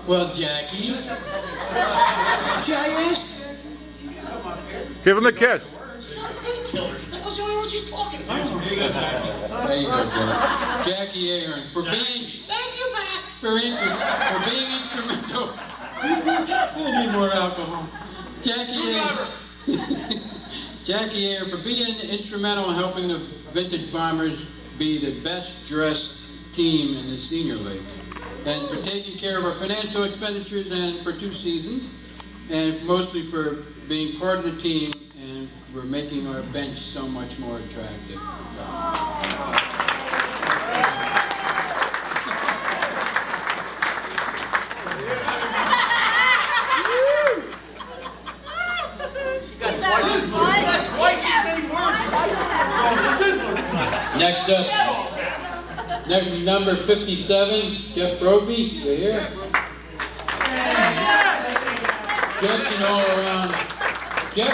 Well, Jackie, see, I asked. Give him the kiss. There you go, Jackie. Jackie Aaron, for being, thank you, Matt, for being instrumental. I need more alcohol. Jackie Aaron. Jackie Aaron, for being instrumental in helping the Vintage Bombers be the best dressed team in the senior league. And for taking care of our financial expenditures and for 2 seasons. And mostly for being part of the team and for making our bench so much more attractive. Next up, number 57, Jeff Brophy, you here? Jeff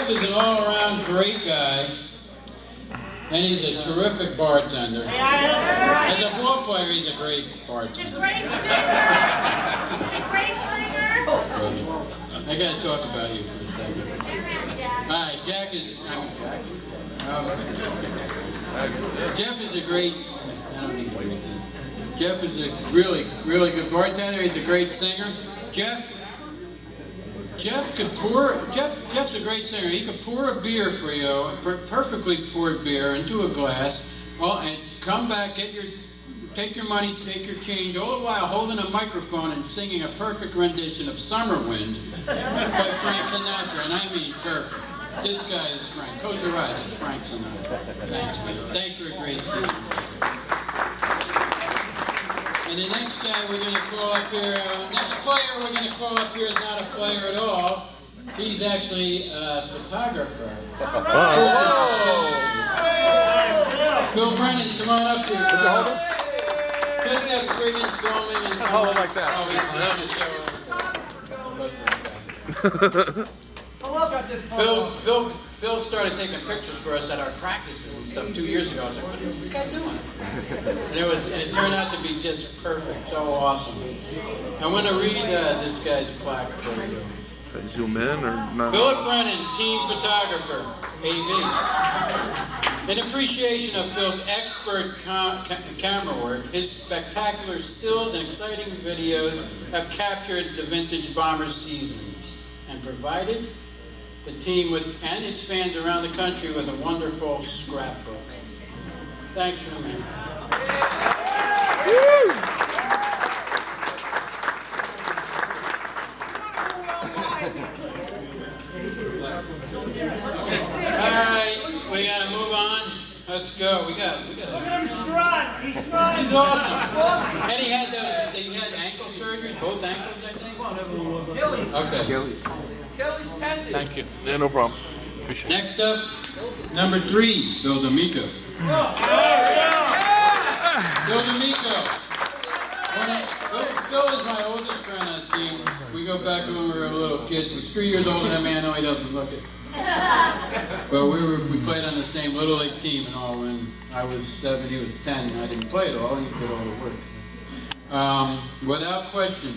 is an all-around great guy, and he's a terrific bartender. As a ball player, he's a great bartender. I gotta talk about you for a second. All right, Jeff is a great, Jeff is a really good bartender. He's a great singer. Jeff's a great singer. He could pour a beer for you, a perfectly poured beer into a glass, and come back, take your money, take your change, all the while holding a microphone and singing a perfect rendition of Summer Wind by Frank Sinatra, and I mean perfect. This guy is Frank. Close your eyes, it's Frank Sinatra. Thanks, man. Thanks for a great season. And the next guy we're going to call up here, next player we're going to call up here is not a player at all. He's actually a photographer. Phil Brennan, come on up here. Quit that friggin' filming and come on. Like that. Oh, he's on the show. Phil started taking pictures for us at our practices and stuff 2 years ago. I was like, what is this guy doing? And it turned out to be just perfect, so awesome. I want to read this guy's plaque for you. Zoom in or not? Philip Brennan, team photographer, AV. In appreciation of Phil's expert camera work, his spectacular stills and exciting videos have captured the Vintage Bombers seasons and provided the team and its fans around the country with a wonderful scrapbook. Thanks for the man. Alright, we gotta move on. Let's go. We got Look at him strut. He's strutting. He's awesome. And he had ankle surgeries, both ankles, I think. Achilles. Okay. Achilles tendon. Thank you. Yeah, no problem. Appreciate it. Next up, number 3, Bill D'Amico. Bill D'Amico. Bill is my oldest friend on the team. We go back to when we were little kids. He's 3 years older than me. I know he doesn't look it. But we played on the same Little League team and all. When I was 7, he was 10, and I didn't play at all, and he did all the work. Without question,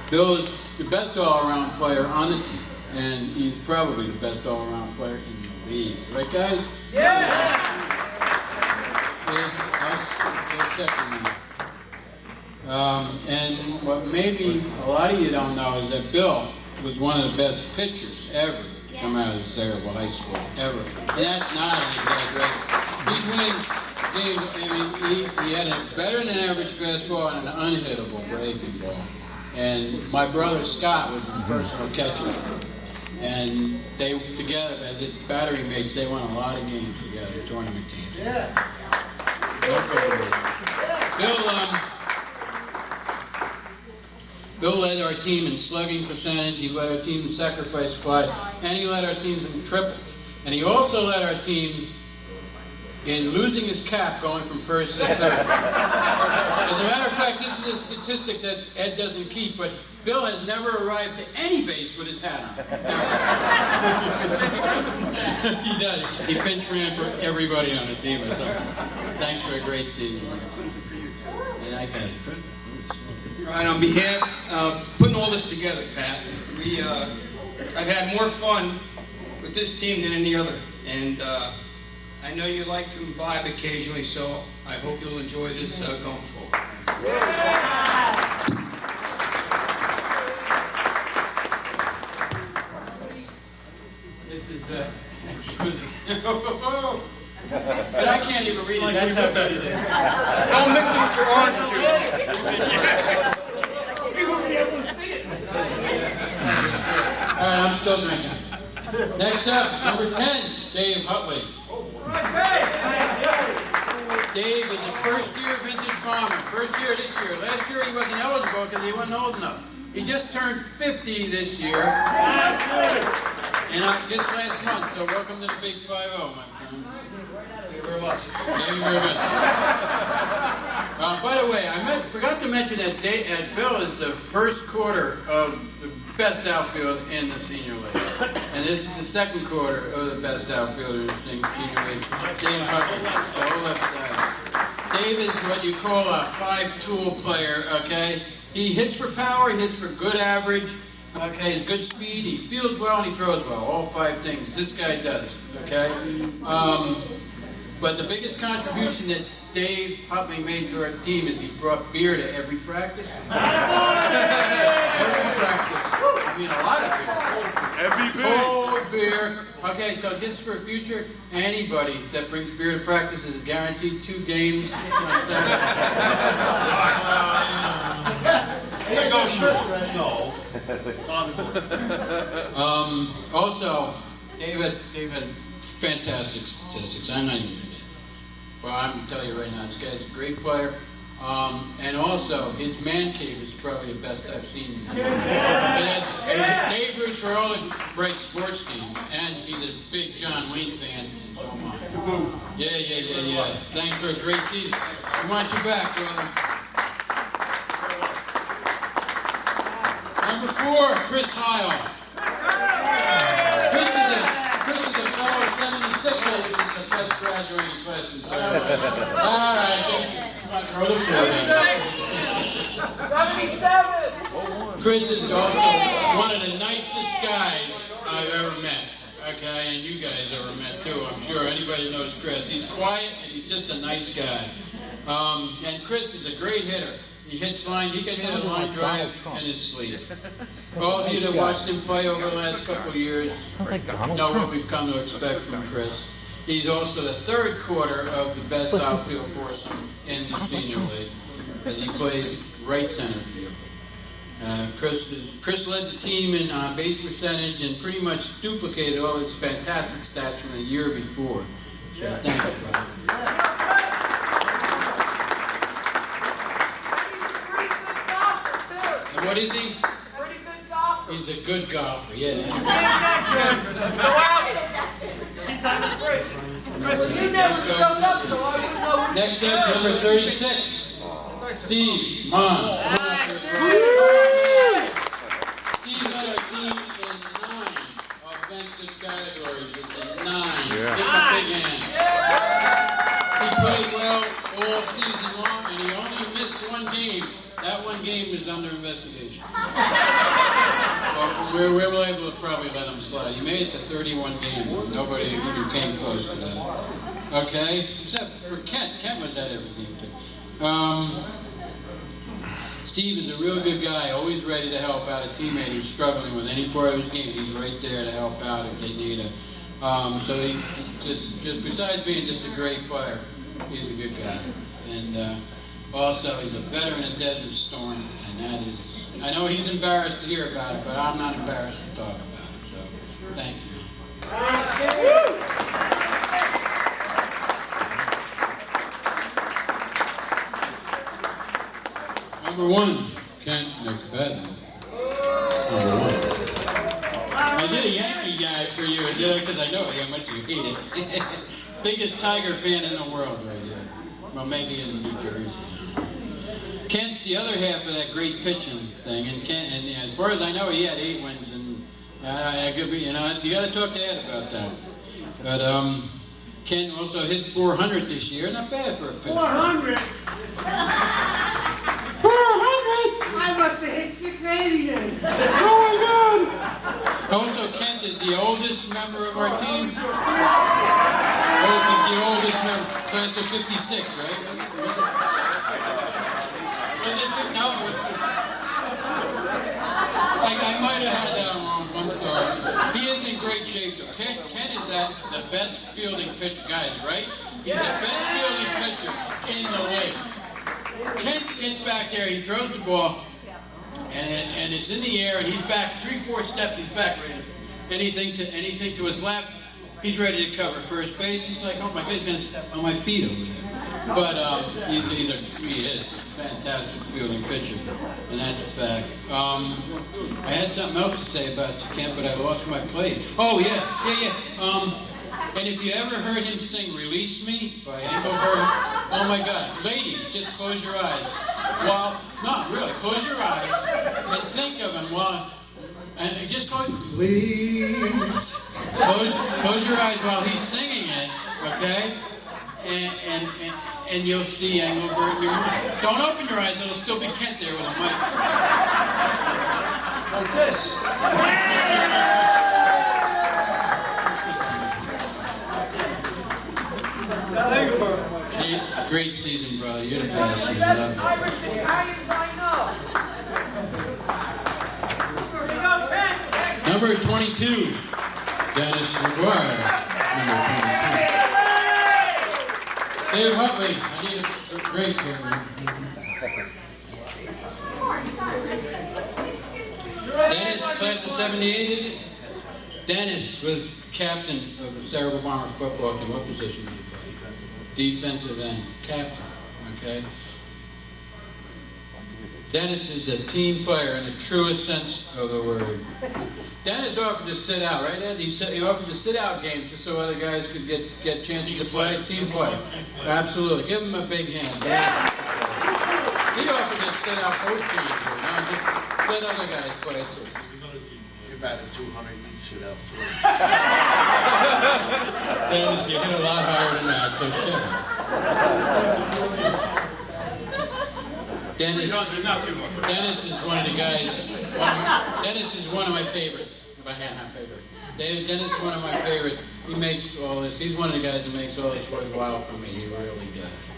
Bill is the best all-around player on the team, and he's probably the best all-around player in the league. Right, guys? Yeah! I'll second that. And what maybe a lot of you don't know is that Bill was one of the best pitchers ever to come out of Sayreville High School, ever. And that's not an exaggeration. Between games, I mean, he had a better than average fastball and an unhittable breaking ball. And my brother Scott was his personal catcher. And they together, as battery mates, they won a lot of games together, tournament games. Yeah. Bill led our team in slugging percentage, he led our team in sacrifice squad, and he led our teams in triples. And he also led our team in losing his cap going from first to third. As a matter of fact, this is a statistic that Ed doesn't keep, but Bill has never arrived to any base with his hat on. He does. He pinch ran for everybody on the team or something. Thanks for a great season. And I got it. Right, on behalf of putting all this together, Pat, I've had more fun with this team than any other, and I know you like to imbibe occasionally, so I hope you'll enjoy this going forward. This is exquisite. But I can't even read it. That's how good it is. Don't mix it with your orange juice. We won't be able to see it. All right, I'm still drinking. Next up, number 10, Dave Hutley. Dave is a first-year vintage bomber. First year this year. Last year he wasn't eligible because he wasn't old enough. He just turned 50 this year. And just last month, so welcome to the Big 5-0, my friend. Thank you very much. Thank you very much. By the way, I forgot to mention that Bill is the first quarter of the best outfield in the senior league. And this is the second quarter of the best outfielder in the senior league. Dave Hutley, the whole left side. Dave is what you call a five-tool player, okay? He hits for power, he hits for good average, okay? He's good speed, he fields well, and he throws well. All five things this guy does, okay? But the biggest contribution that Dave Hutley made for our team is he brought beer to every practice. Every practice. I mean, a lot of beer. Every bit. Cold beer. Okay, so just for future, anybody that brings beer to practice is guaranteed 2 games on Saturday. Also, David had fantastic statistics. I'm not even gonna get it. Well, I'm gonna tell you right now, this guy's a great player. And also, his man cave is probably the best I've seen. Dave roots for all the right sports teams, and he's a big John Wayne fan, and so am I. Yeah. Thanks for a great season. We want you back, brother. Number 4, Chris Heil. Chris is a fellow 76er, which is the best graduating class in science. All right, come on, throw the floor down. 77. Chris is also one of the nicest guys I've ever met. Okay, and you guys ever met too, I'm sure. Anybody knows Chris. He's quiet and he's just a nice guy. And Chris is a great hitter. He hits line, he can hit a line drive in his sleep. All of you that watched him play over the last couple of years know what we've come to expect from Chris. He's also the third quarter of the best outfield foursome in the senior league, as he plays right center field. Chris led the team in base percentage and pretty much duplicated all his fantastic stats from the year before. So thanks, brother. What is he? Pretty good golfer. He's a good golfer, yeah. Let's go out. You never showed up, so I wouldn't know. Next up, number 36, Steve Mon. Steve led our team in 9 offensive categories. Just a 9. Give him a big hand. He played well all season long, and he only missed 1 game. That 1 game is under investigation. Well, we were able to probably let him slide. He made it to 31 games. Nobody even came close to that. Okay? Except for Kent. Kent was at every game too. Steve is a real good guy, always ready to help out a teammate who's struggling with any part of his game. He's right there to help out if they need it. So he's just besides being just a great player, he's a good guy. And also, he's a veteran of Desert Storm, and that is, I know he's embarrassed to hear about it, but I'm not embarrassed to talk about it, so thank you. Number 1, Kent McFadden. Number 1. I did a Yankee guy for you, because I know how much you hate it. Biggest Tiger fan in the world right here. Well, maybe in New Jersey. Kent's the other half of that great pitching thing, and Kent, and as far as I know, he had 8 wins, and I could be, you got to talk to Ed about that. But Kent also hit 400 this year, not bad for a pitcher. 400. 400. oldest member of our team. Both is the oldest member. Class of 56, right? Was it 50? No, it was. I might have had that wrong. I'm sorry. He is in great shape, though. Ken is the best fielding pitcher, guys, right? He's the best fielding pitcher in the league. Ken gets back there, he throws the ball, and it's in the air, and he's back 3-4 steps. He's back ready. Anything to his left, he's ready to cover first base. He's like, oh my God, he's going to step on my feet over there. But he is. He's a fantastic fielding pitcher, and that's a fact. I had something else to say about Kent, but I lost my place. Oh yeah. And if you ever heard him sing "Release Me" by Engelbert, oh my God, ladies, just close your eyes. Close your eyes and think of him and just close. Please. Close your eyes while he's singing it, okay? And you'll see Engelbert in your mind. Don't open your eyes; it'll still be Kent there with a mic. Like this. Great season, brother. You're the best. I love you. Irish Italians I know. Number 22, Dennis McGuire. Number 22. Dave Hutley. I need a break here. Dennis, class of 78, is it? Dennis was captain of the Cerebral Bomber football team. What position did he play? Defensive end, captain, okay? Dennis is a team player in the truest sense of the word. Dennis offered to sit out, right, Ed? He offered to sit out games just so other guys could get chances to play, team play. Absolutely. Give him a big hand. Dennis. He offered to sit out both games, just let other guys play too. You're batting 200 each without Dennis, you hit a lot higher than that, so shut up. Dennis is one of the guys. Dennis is one of my favorites. If I had half favorites. Dennis is one of my favorites. He makes all this. He's one of the guys that makes all this worthwhile for me. He really does.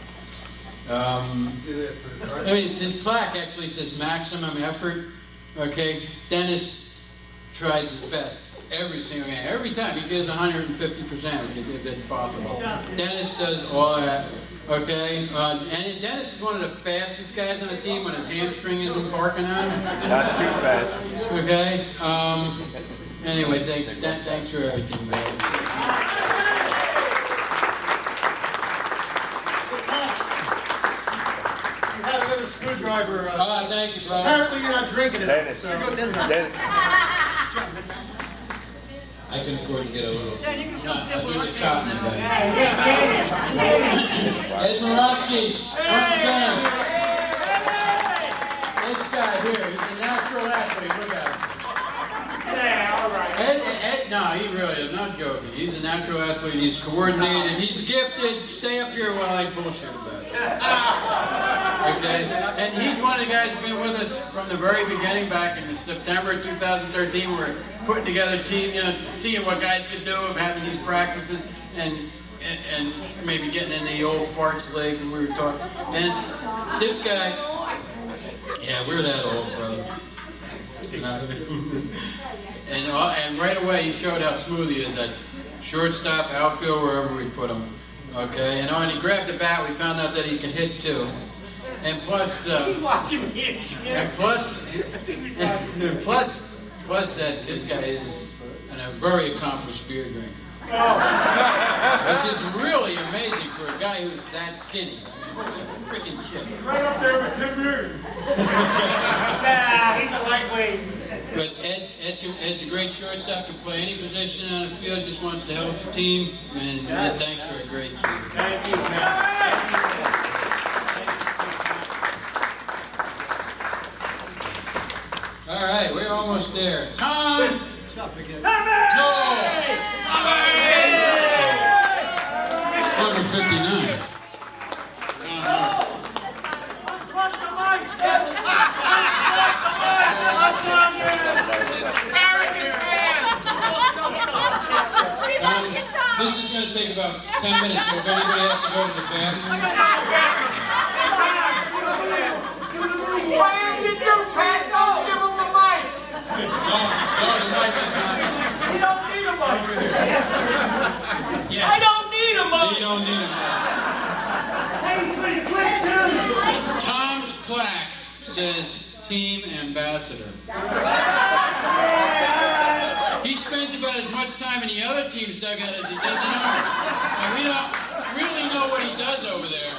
His plaque actually says maximum effort. Okay, Dennis tries his best. Every single game. Every time he gives 150% if it's possible. Dennis does all that. Okay? And Dennis is one of the fastest guys on the team when his hamstring isn't barking on him. Not too fast. Okay? Anyway, thanks for everything, man. You had another screwdriver. Thank you, brother. Apparently you're not drinking it. Dennis. So go Dennis. I can afford to get a little. There's a cotton in the bag. Ed Morosky, front and center. This guy here, he's a natural athlete. Look at him. Yeah, all right. Ed, no, he really is not joking. He's a natural athlete. He's coordinated. He's gifted. Stay up here while I bullshit about it. Okay? And he's one of the guys who's been with us from the very beginning back in September 2013. We're putting together a team, seeing what guys could do of having these practices and maybe getting in the old farts league when we were talking. And this guy, yeah, we're that old, brother. And right away he showed how smooth he is at shortstop, outfield, wherever we put him. Okay, and when he grabbed the bat, we found out that he can hit too. And plus, plus that this guy is a very accomplished beer drinker. Which is really amazing for a guy who's that skinny. I mean, freaking shit. Right up there with Tim Reardon. Nah, he's a lightweight. But Ed's a great shortstop, can play any position on the field, just wants to help the team, and thanks for a great season. Thank you, man. All right, we're almost there. Time! No! Number 59. 10 minutes, so if anybody has to go to the bathroom. Whatever you do, Pat, don't give him the mic. No, the mic is not. You don't need a mic. Yeah. I don't need a mic. You don't need him. Hey, pretty quick, dude. Tom's plaque says Team Ambassador. He spends about as much time in the other team's dugout as he does in ours. And we don't really know what he does over there.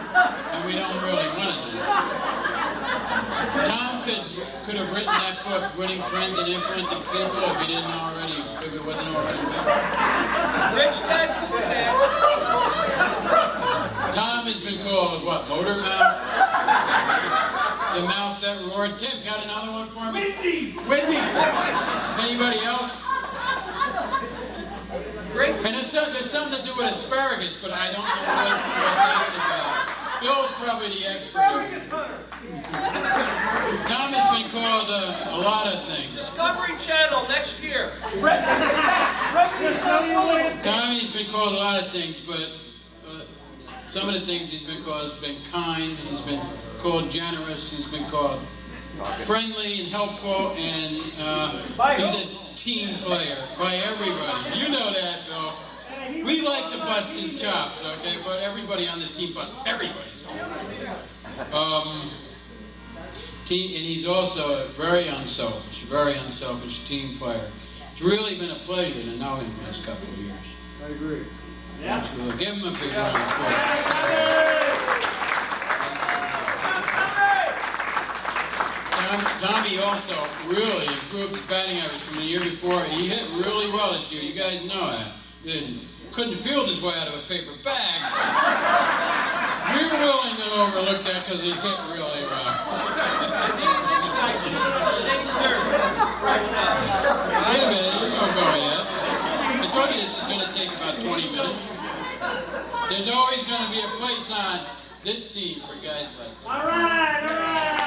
And we don't really want to do it. Tom could have written that book, Winning Friends and Influencing People, if he didn't already, if it wasn't already written. Rich dad, poor dad. Tom has been called, what, Motor Mouth? The mouth that roared. Tim, got another one for me? Whitney! Anybody else? Great. And there's something to do with asparagus, but I don't know what that's about. Bill's probably the expert. Tom has been called a lot of things. Discovery Channel next year. Tommy's been called a lot of things, but some of the things he's been called has been kind, he's been called generous, he's been called friendly and helpful, and he's a team player by everybody. You know that, Bill. We like to bust his chops, okay? But everybody on this team busts everybody's chops. And he's also a very unselfish team player. It's really been a pleasure to know him the last couple of years. I agree. Absolutely. Give him a big round of applause. Tommy also really improved his batting average from the year before. He hit really well this year. You guys know that. Couldn't field his way out of a paper bag. We're willing to overlook that because he hit really well. Wait a minute, you don't go yet. I told you this is going to take about 20 minutes. There's always going to be a place on this team for guys like that. All right, all right.